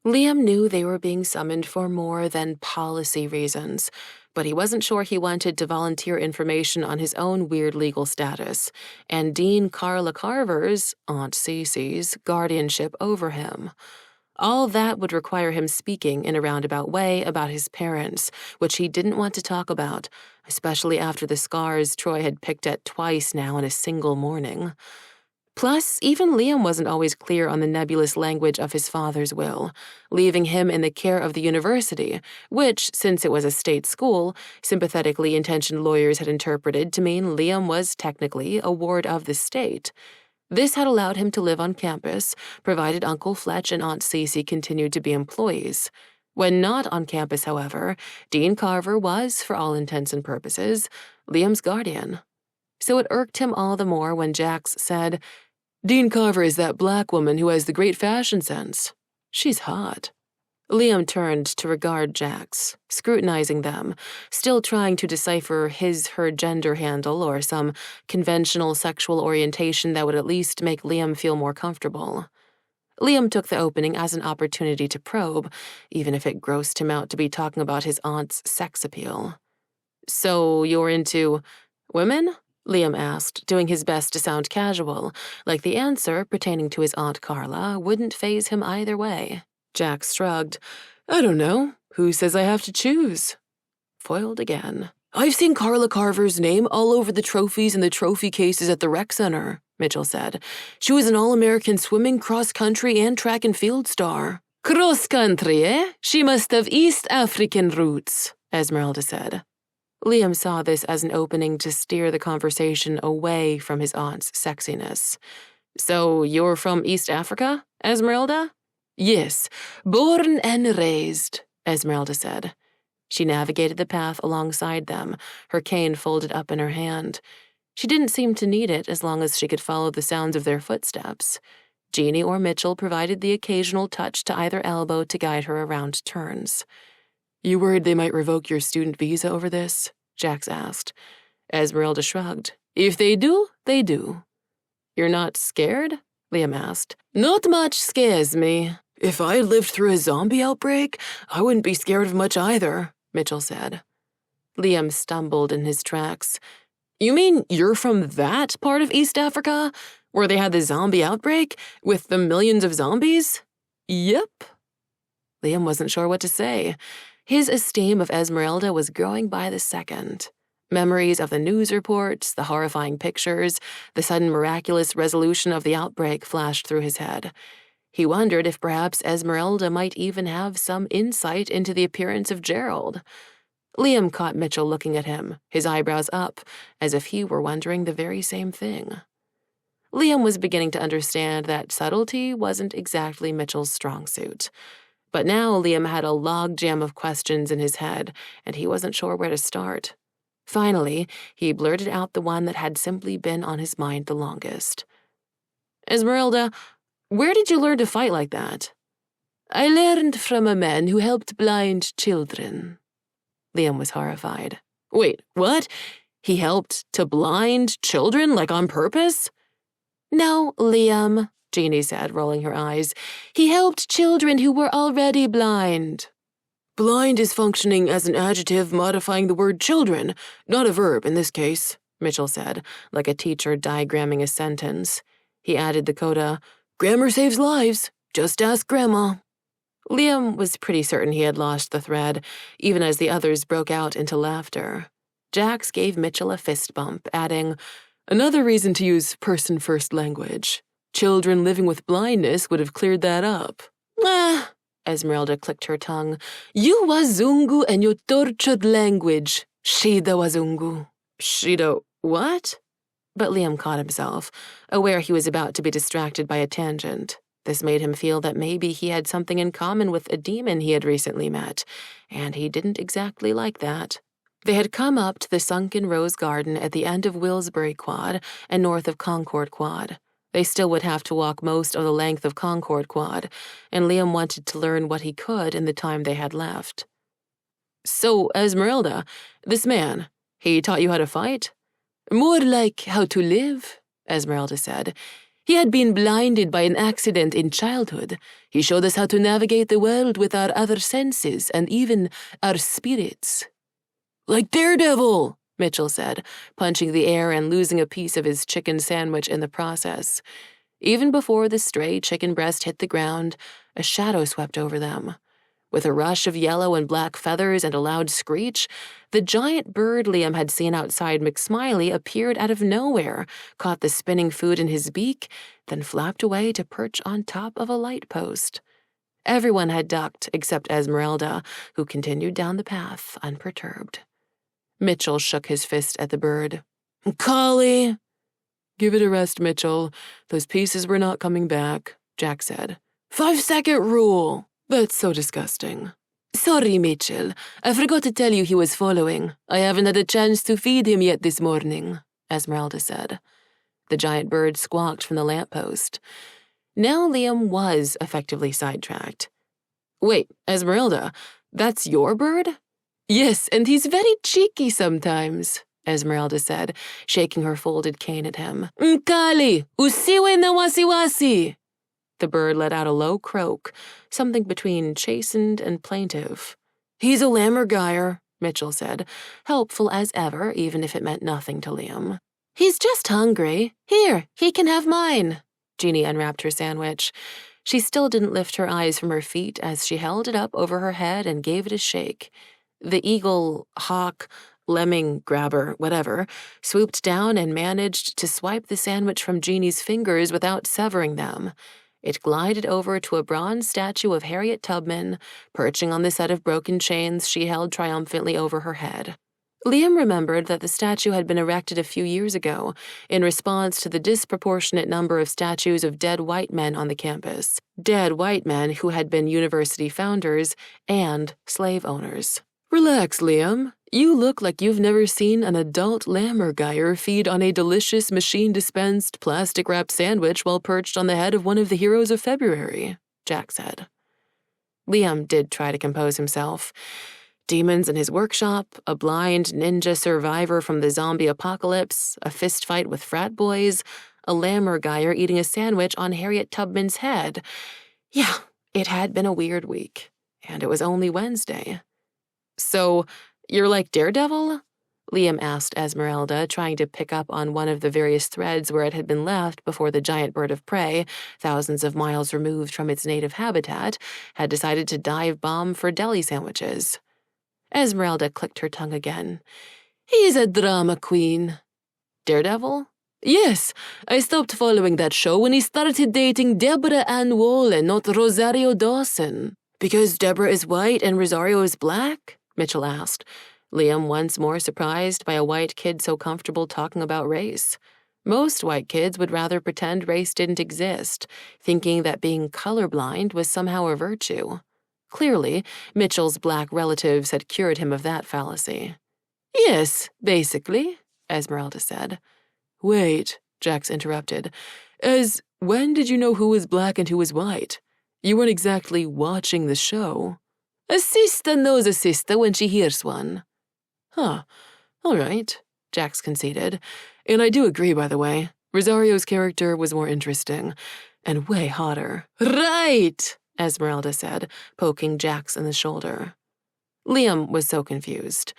Liam knew they were being summoned for more than policy reasons, but he wasn't sure he wanted to volunteer information on his own weird legal status and Dean Carla Carver's, Aunt Cece's, guardianship over him. All that would require him speaking in a roundabout way about his parents, which he didn't want to talk about, especially after the scars Troy had picked at twice now in a single morning. Plus, even Liam wasn't always clear on the nebulous language of his father's will, leaving him in the care of the university, which, since it was a state school, sympathetically intentioned lawyers had interpreted to mean Liam was technically a ward of the state. This had allowed him to live on campus, provided Uncle Fletch and Aunt Cece continued to be employees. When not on campus, however, Dean Carver was, for all intents and purposes, Liam's guardian. So it irked him all the more when Jax said, "Dean Carver is that black woman who has the great fashion sense. She's hot." Liam turned to regard Jax, scrutinizing them, still trying to decipher his/her gender handle or some conventional sexual orientation that would at least make Liam feel more comfortable. Liam took the opening as an opportunity to probe, even if it grossed him out to be talking about his aunt's sex appeal. "So you're into women?" Liam asked, doing his best to sound casual, like the answer pertaining to his Aunt Carla wouldn't faze him either way. Jax shrugged. "I don't know. Who says I have to choose?" Foiled again. "I've seen Carla Carver's name all over the trophies and the trophy cases at the rec center," Mitchell said. "She was an All-American swimming, cross-country, and track and field star." "Cross-country, eh? She must have East African roots," Esmeralda said. Liam saw this as an opening to steer the conversation away from his aunt's sexiness. "So you're from East Africa, Esmeralda?" "Yes, born and raised," Esmeralda said. She navigated the path alongside them, her cane folded up in her hand. She didn't seem to need it as long as she could follow the sounds of their footsteps. Jeannie or Mitchell provided the occasional touch to either elbow to guide her around turns. "You worried they might revoke your student visa over this?" Jax asked. Esmeralda shrugged. "If they do, they do." "You're not scared?" Liam asked. "Not much scares me. If I lived through a zombie outbreak, I wouldn't be scared of much either," Mitchell said. Liam stumbled in his tracks. "You mean you're from that part of East Africa, where they had the zombie outbreak, with the millions of zombies?" "Yep." Liam wasn't sure what to say. His esteem of Esmeralda was growing by the second. Memories of the news reports, the horrifying pictures, the sudden miraculous resolution of the outbreak flashed through his head. He wondered if perhaps Esmeralda might even have some insight into the appearance of Gerald. Liam caught Mitchell looking at him, his eyebrows up, as if he were wondering the very same thing. Liam was beginning to understand that subtlety wasn't exactly Mitchell's strong suit. But now Liam had a logjam of questions in his head, and he wasn't sure where to start. Finally, he blurted out the one that had simply been on his mind the longest. "Esmeralda, where did you learn to fight like that?" "I learned from a man who helped blind children." Liam was horrified. "Wait, what? He helped to blind children, like on purpose?" "No, Liam," Jeannie said, rolling her eyes. "He helped children who were already blind." "Blind is functioning as an adjective modifying the word children, not a verb in this case," Mitchell said, like a teacher diagramming a sentence. He added the coda, "Grammar saves lives. Just ask Grandma." Liam was pretty certain he had lost the thread, even as the others broke out into laughter. Jax gave Mitchell a fist bump, adding, "Another reason to use person-first language. Children living with blindness would have cleared that up." "Ah," Esmeralda clicked her tongue. "You wazungu and your tortured language. Shida wazungu." "Shida what?" But Liam caught himself, aware he was about to be distracted by a tangent. This made him feel that maybe he had something in common with a demon he had recently met, and he didn't exactly like that. They had come up to the sunken rose garden at the end of Willsbury Quad and north of Concord Quad. They still would have to walk most of the length of Concord Quad, and Liam wanted to learn what he could in the time they had left. "So, Esmeralda, this man, he taught you how to fight?" "More like how to live," Esmeralda said. "He had been blinded by an accident in childhood. He showed us how to navigate the world with our other senses and even our spirits." "Like Daredevil," Mitchell said, punching the air and losing a piece of his chicken sandwich in the process. Even before the stray chicken breast hit the ground, a shadow swept over them. With a rush of yellow and black feathers and a loud screech, the giant bird Liam had seen outside McSmiley appeared out of nowhere, caught the spinning food in his beak, then flapped away to perch on top of a light post. Everyone had ducked except Esmeralda, who continued down the path unperturbed. Mitchell shook his fist at the bird. "Collie!" "Give it a rest, Mitchell. Those pieces were not coming back," Jack said. 5-second rule. That's so disgusting. "Sorry, Mitchell. I forgot to tell you he was following. I haven't had a chance to feed him yet this morning," Esmeralda said. The giant bird squawked from the lamppost. Now Liam was effectively sidetracked. "Wait, Esmeralda, that's your bird?" "Yes, and he's very cheeky sometimes," Esmeralda said, shaking her folded cane at him. "Nkali, usiwe na wasiwasi." The bird let out a low croak, something between chastened and plaintive. "He's a lammergeier," Mitchell said, helpful as ever, even if it meant nothing to Liam. "He's just hungry. Here, he can have mine." Jeannie unwrapped her sandwich. She still didn't lift her eyes from her feet as she held it up over her head and gave it a shake. The eagle, hawk, lemming, grabber, whatever, swooped down and managed to swipe the sandwich from Jeannie's fingers without severing them. It glided over to a bronze statue of Harriet Tubman, perching on the set of broken chains she held triumphantly over her head. Liam remembered that the statue had been erected a few years ago in response to the disproportionate number of statues of dead white men on the campus, dead white men who had been university founders and slave owners. "Relax, Liam. You look like you've never seen an adult lammergeier feed on a delicious machine-dispensed, plastic-wrapped sandwich while perched on the head of one of the heroes of February," Jack said. Liam did try to compose himself. Demons in his workshop, a blind ninja survivor from the zombie apocalypse, a fistfight with frat boys, a lammergeier eating a sandwich on Harriet Tubman's head. Yeah, it had been a weird week, and it was only Wednesday. "So, you're like Daredevil?" Liam asked Esmeralda, trying to pick up on one of the various threads where it had been left before the giant bird of prey, thousands of miles removed from its native habitat, had decided to dive bomb for deli sandwiches. Esmeralda clicked her tongue again. "He's a drama queen." "Daredevil?" "Yes, I stopped following that show when he started dating Deborah Ann Woll and not Rosario Dawson." "Because Deborah is white and Rosario is black?" Mitchell asked, Liam once more surprised by a white kid so comfortable talking about race. Most white kids would rather pretend race didn't exist, thinking that being colorblind was somehow a virtue. Clearly, Mitchell's black relatives had cured him of that fallacy. "Yes, basically," Esmeralda said. "Wait," Jax interrupted. When did you know who was black and who was white? You weren't exactly watching the show." "A sister knows a sister when she hears one." "Huh, all right," Jax conceded. "And I do agree, by the way. Rosario's character was more interesting, and way hotter." "Right," Esmeralda said, poking Jax in the shoulder. Liam was so confused.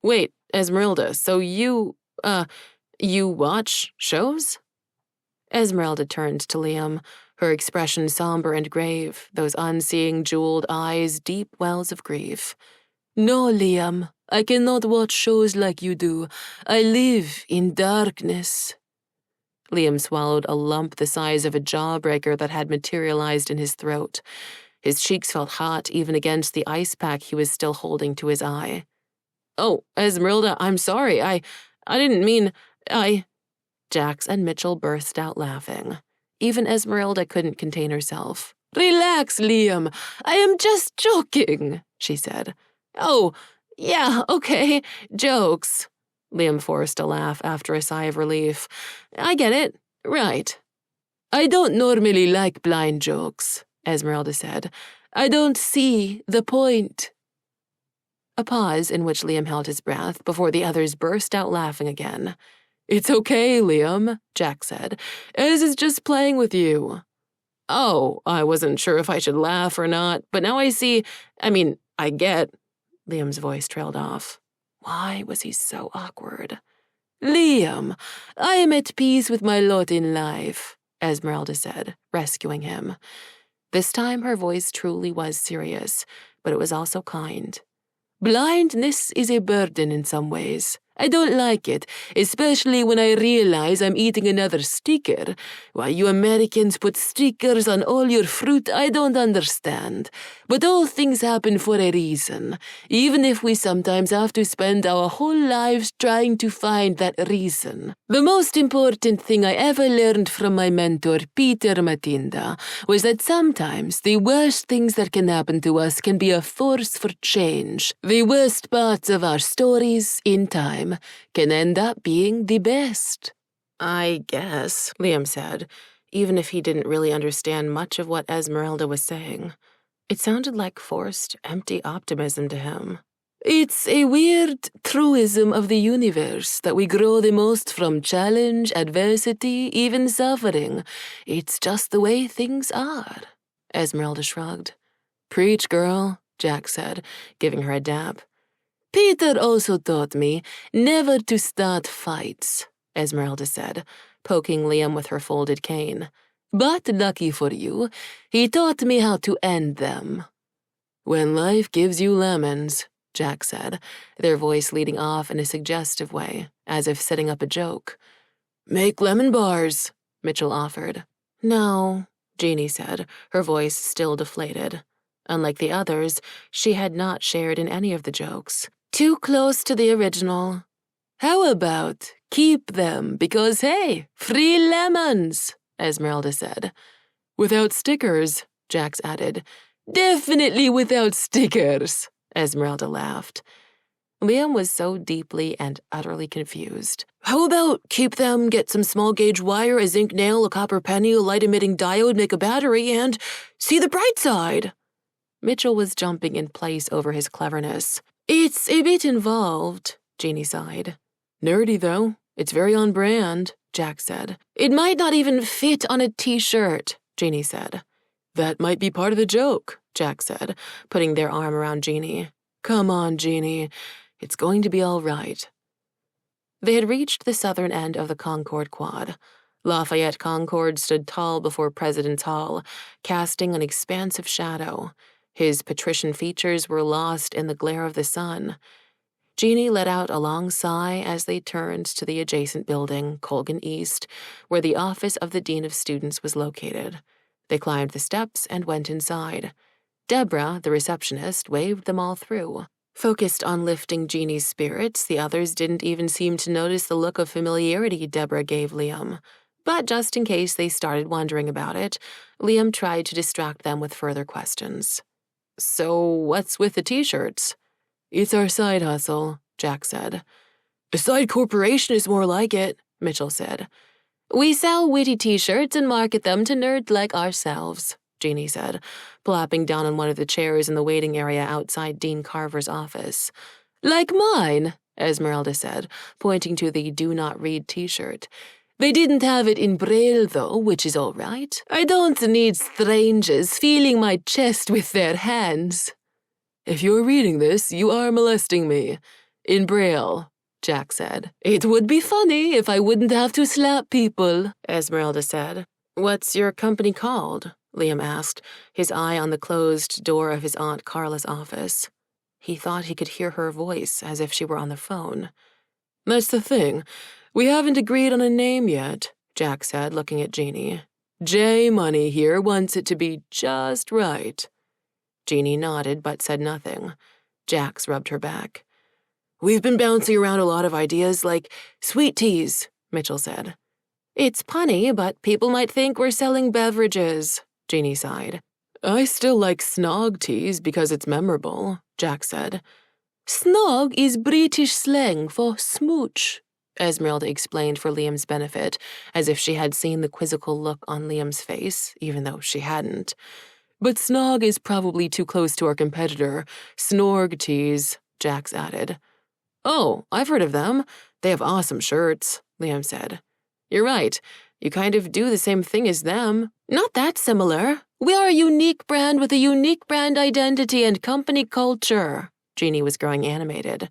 "Wait, Esmeralda, so you watch shows?" Esmeralda turned to Liam, her expression somber and grave, those unseeing jeweled eyes deep wells of grief. "No, Liam, I cannot watch shows like you do. I live in darkness." Liam swallowed a lump the size of a jawbreaker that had materialized in his throat. His cheeks felt hot even against the ice pack he was still holding to his eye. "Oh, Esmeralda, I'm sorry. I didn't mean, Jax and Mitchell burst out laughing. Even Esmeralda couldn't contain herself. "Relax, Liam. I am just joking," she said. "Oh, yeah, okay, jokes." Liam forced a laugh after a sigh of relief. "I get it. Right." "I don't normally like blind jokes," Esmeralda said. "I don't see the point." A pause in which Liam held his breath before the others burst out laughing again. "It's okay, Liam," Jack said. "Ez is just playing with you." "Oh, I wasn't sure if I should laugh or not, but now I see, I get." Liam's voice trailed off. Why was he so awkward? "Liam, I am at peace with my lot in life," Esmeralda said, rescuing him. This time her voice truly was serious, but it was also kind. Blindness is a burden in some ways. I don't like it, especially when I realize I'm eating another sticker. Why you Americans put stickers on all your fruit, I don't understand. But all things happen for a reason, even if we sometimes have to spend our whole lives trying to find that reason. The most important thing I ever learned from my mentor, Peter Matinda, was that sometimes the worst things that can happen to us can be a force for change. The worst parts of our stories, in time, can end up being the best. I guess, Liam said, even if he didn't really understand much of what Esmeralda was saying. It sounded like forced, empty optimism to him. It's a weird truism of the universe that we grow the most from challenge, adversity, even suffering. It's just the way things are. Esmeralda shrugged. Preach, girl, Jack said, giving her a dap. Peter also taught me never to start fights, Esmeralda said, poking Liam with her folded cane. But lucky for you, he taught me how to end them. When life gives you lemons, Jack said, their voice leading off in a suggestive way, as if setting up a joke. Make lemon bars, Mitchell offered. No, Jeannie said, her voice still deflated. Unlike the others, she had not shared in any of the jokes. Too close to the original. How about keep them because, hey, free lemons, Esmeralda said. Without stickers, Jax added. Definitely without stickers, Esmeralda laughed. Liam was so deeply and utterly confused. How about keep them, get some small-gauge wire, a zinc nail, a copper penny, a light-emitting diode, make a battery, and see the bright side? Mitchell was jumping in place over his cleverness. It's a bit involved, Jeannie sighed. Nerdy, though. It's very on brand, Jack said. It might not even fit on a t-shirt, Jeannie said. That might be part of the joke, Jack said, putting their arm around Jeannie. Come on, Jeannie. It's going to be all right. They had reached the southern end of the Concord Quad. Lafayette Concord stood tall before President's Hall, casting an expansive shadow. His patrician features were lost in the glare of the sun. Jeannie let out a long sigh as they turned to the adjacent building, Colgan East, where the office of the Dean of Students was located. They climbed the steps and went inside. Deborah, the receptionist, waved them all through. Focused on lifting Jeannie's spirits, the others didn't even seem to notice the look of familiarity Deborah gave Liam. But just in case they started wondering about it, Liam tried to distract them with further questions. So what's with the t-shirts? It's our side hustle, Jack said. A side corporation is more like it, Mitchell said. We sell witty t-shirts and market them to nerds like ourselves, Jeannie said, plopping down on one of the chairs in the waiting area outside Dean Carver's office. Like mine, Esmeralda said, pointing to the do not read t-shirt. They didn't have it in Braille, though, which is all right. I don't need strangers feeling my chest with their hands. If you're reading this, you are molesting me. In Braille, Jack said. It would be funny if I wouldn't have to slap people, Esmeralda said. What's your company called? Liam asked, his eye on the closed door of his Aunt Carla's office. He thought he could hear her voice as if she were on the phone. That's the thing. We haven't agreed on a name yet, Jack said, looking at Jeannie. J Money here wants it to be just right. Jeannie nodded but said nothing. Jax rubbed her back. We've been bouncing around a lot of ideas like sweet teas, Mitchell said. It's punny, but people might think we're selling beverages, Jeannie sighed. I still like snog teas because it's memorable, Jack said. Snog is British slang for smooch, Esmeralda explained for Liam's benefit, as if she had seen the quizzical look on Liam's face, even though she hadn't. But snog is probably too close to our competitor, Snorg teas, Jax added. Oh, I've heard of them. They have awesome shirts, Liam said. You're right. You kind of do the same thing as them. Not that similar. We are a unique brand with a unique brand identity and company culture. Jeannie was growing animated.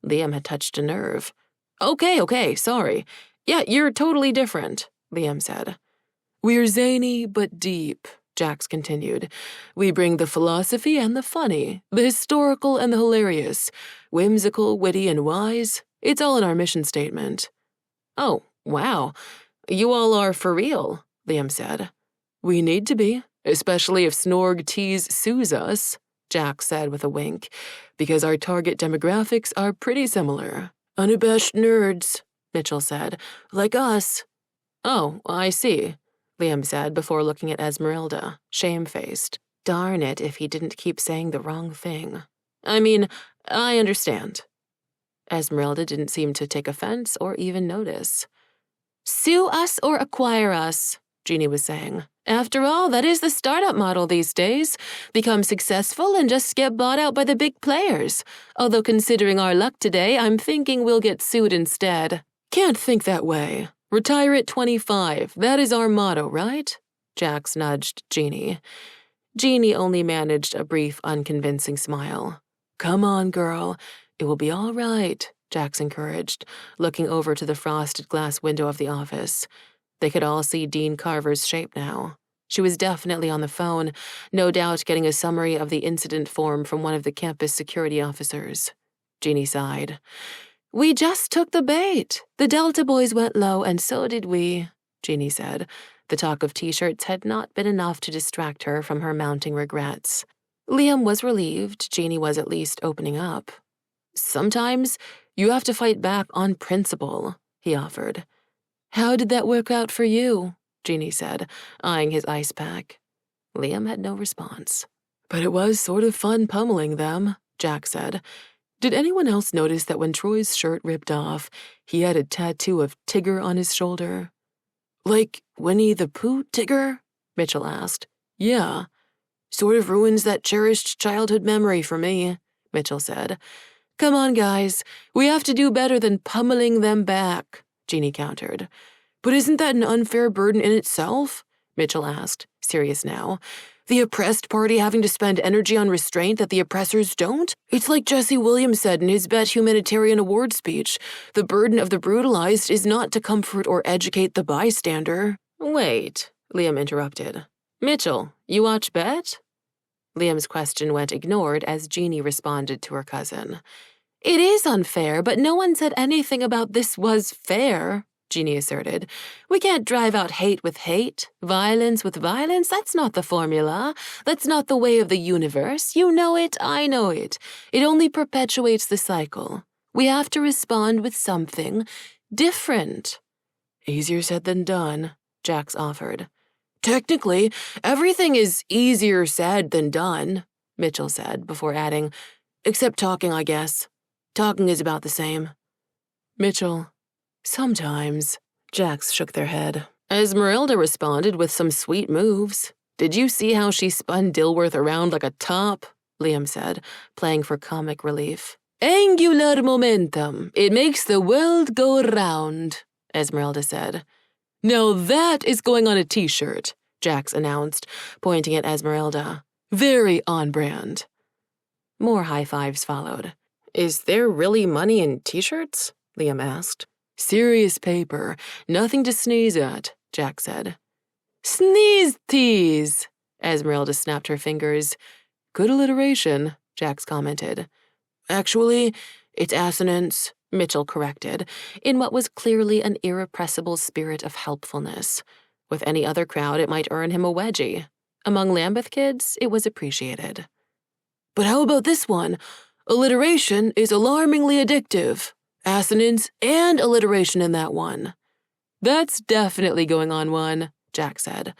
Liam had touched a nerve. Okay, sorry. Yeah, you're totally different, Liam said. We're zany but deep, Jax continued. We bring the philosophy and the funny, the historical and the hilarious, whimsical, witty, and wise. It's all in our mission statement. Oh, wow. You all are for real, Liam said. We need to be, especially if Snorg sues us, Jax said with a wink, because our target demographics are pretty similar. Unabashed nerds, Mitchell said. Like us. Oh, I see, Liam said before looking at Esmeralda, shamefaced. Darn it if he didn't keep saying the wrong thing. I mean, I understand. Esmeralda didn't seem to take offense or even notice. Sue us or acquire us, Jeannie was saying. After all, that is the startup model these days. Become successful and just get bought out by the big players. Although considering our luck today, I'm thinking we'll get sued instead. Can't think that way. Retire at 25. That is our motto, right? Jax nudged Jeannie. Jeannie only managed a brief, unconvincing smile. Come on, girl. It will be all right, Jax encouraged, looking over to the frosted glass window of the office. They could all see Dean Carver's shape now. She was definitely on the phone, no doubt getting a summary of the incident form from one of the campus security officers. Jeannie sighed. We just took the bait. The Delta boys went low, and so did we, Jeannie said. The talk of T-shirts had not been enough to distract her from her mounting regrets. Liam was relieved Jeannie was at least opening up. Sometimes you have to fight back on principle, he offered. How did that work out for you? Jeannie said, eyeing his ice pack. Liam had no response. But it was sort of fun pummeling them, Jax said. Did anyone else notice that when Troy's shirt ripped off, he had a tattoo of Tigger on his shoulder? Like Winnie the Pooh Tigger? Mitchell asked. Yeah. Sort of ruins that cherished childhood memory for me, Mitchell said. Come on, guys. We have to do better than pummeling them back, Jeannie countered. But isn't that an unfair burden in itself? Mitchell asked, serious now. The oppressed party having to spend energy on restraint that the oppressors don't? It's like Jesse Williams said in his Bet Humanitarian Award speech. The burden of the brutalized is not to comfort or educate the bystander. Wait, Liam interrupted. Mitchell, you watch Bet? Liam's question went ignored as Jeannie responded to her cousin. It is unfair, but no one said anything about this was fair, Jeannie asserted. We can't drive out hate with hate, violence with violence. That's not the formula. That's not the way of the universe. You know it, I know it. It only perpetuates the cycle. We have to respond with something different. Easier said than done, Jax offered. Technically, everything is easier said than done, Mitchell said before adding, except talking, I guess. Talking is about the same. Mitchell, sometimes, Jax shook their head. Esmeralda responded with some sweet moves. Did you see how she spun Dilworth around like a top? Liam said, playing for comic relief. Angular momentum. It makes the world go round, Esmeralda said. Now that is going on a T-shirt, Jax announced, pointing at Esmeralda. Very on brand. More high fives followed. Is there really money in T-shirts? Liam asked. Serious paper. Nothing to sneeze at, Jax said. Sneeze tease, Esmeralda snapped her fingers. Good alliteration, Jax commented. Actually, it's assonance, Mitchell corrected, in what was clearly an irrepressible spirit of helpfulness. With any other crowd, it might earn him a wedgie. Among Lambeth kids, it was appreciated. But how about this one? Alliteration is alarmingly addictive. Assonance and alliteration in that one. That's definitely going on one, Jack said.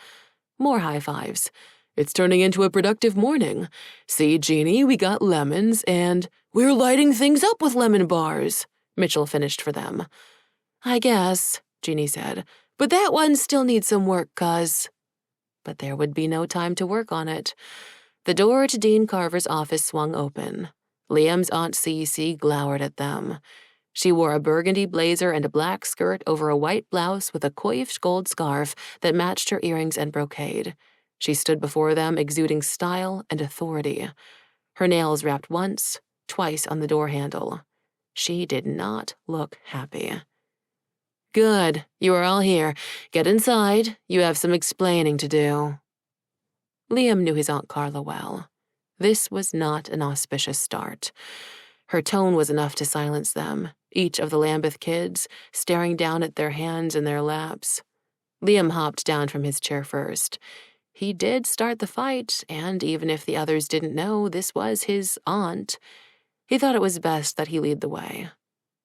More high fives. It's turning into a productive morning. See, Jeannie, we got lemons, and we're lighting things up with lemon bars, Mitchell finished for them. I guess, Jeannie said, but that one still needs some work, cuz. But there would be no time to work on it. The door to Dean Carver's office swung open. Liam's Aunt Cece glowered at them. She wore a burgundy blazer and a black skirt over a white blouse with a coiffed gold scarf that matched her earrings and brocade. She stood before them, exuding style and authority. Her nails wrapped once, twice on the door handle. She did not look happy. Good, you are all here. Get inside. You have some explaining to do. Liam knew his Aunt Carla well. This was not an auspicious start. Her tone was enough to silence them, each of the Lambeth kids staring down at their hands in their laps. Liam hopped down from his chair first. He did start the fight, and even if the others didn't know, this was his aunt. He thought it was best that he lead the way.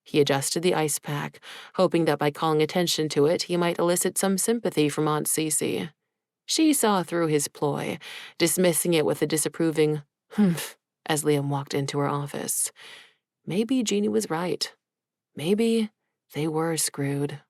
He adjusted the ice pack, hoping that by calling attention to it, he might elicit some sympathy from Aunt Cece. She saw through his ploy, dismissing it with a disapproving humph as Liam walked into her office. Maybe Jeannie was right. Maybe they were screwed.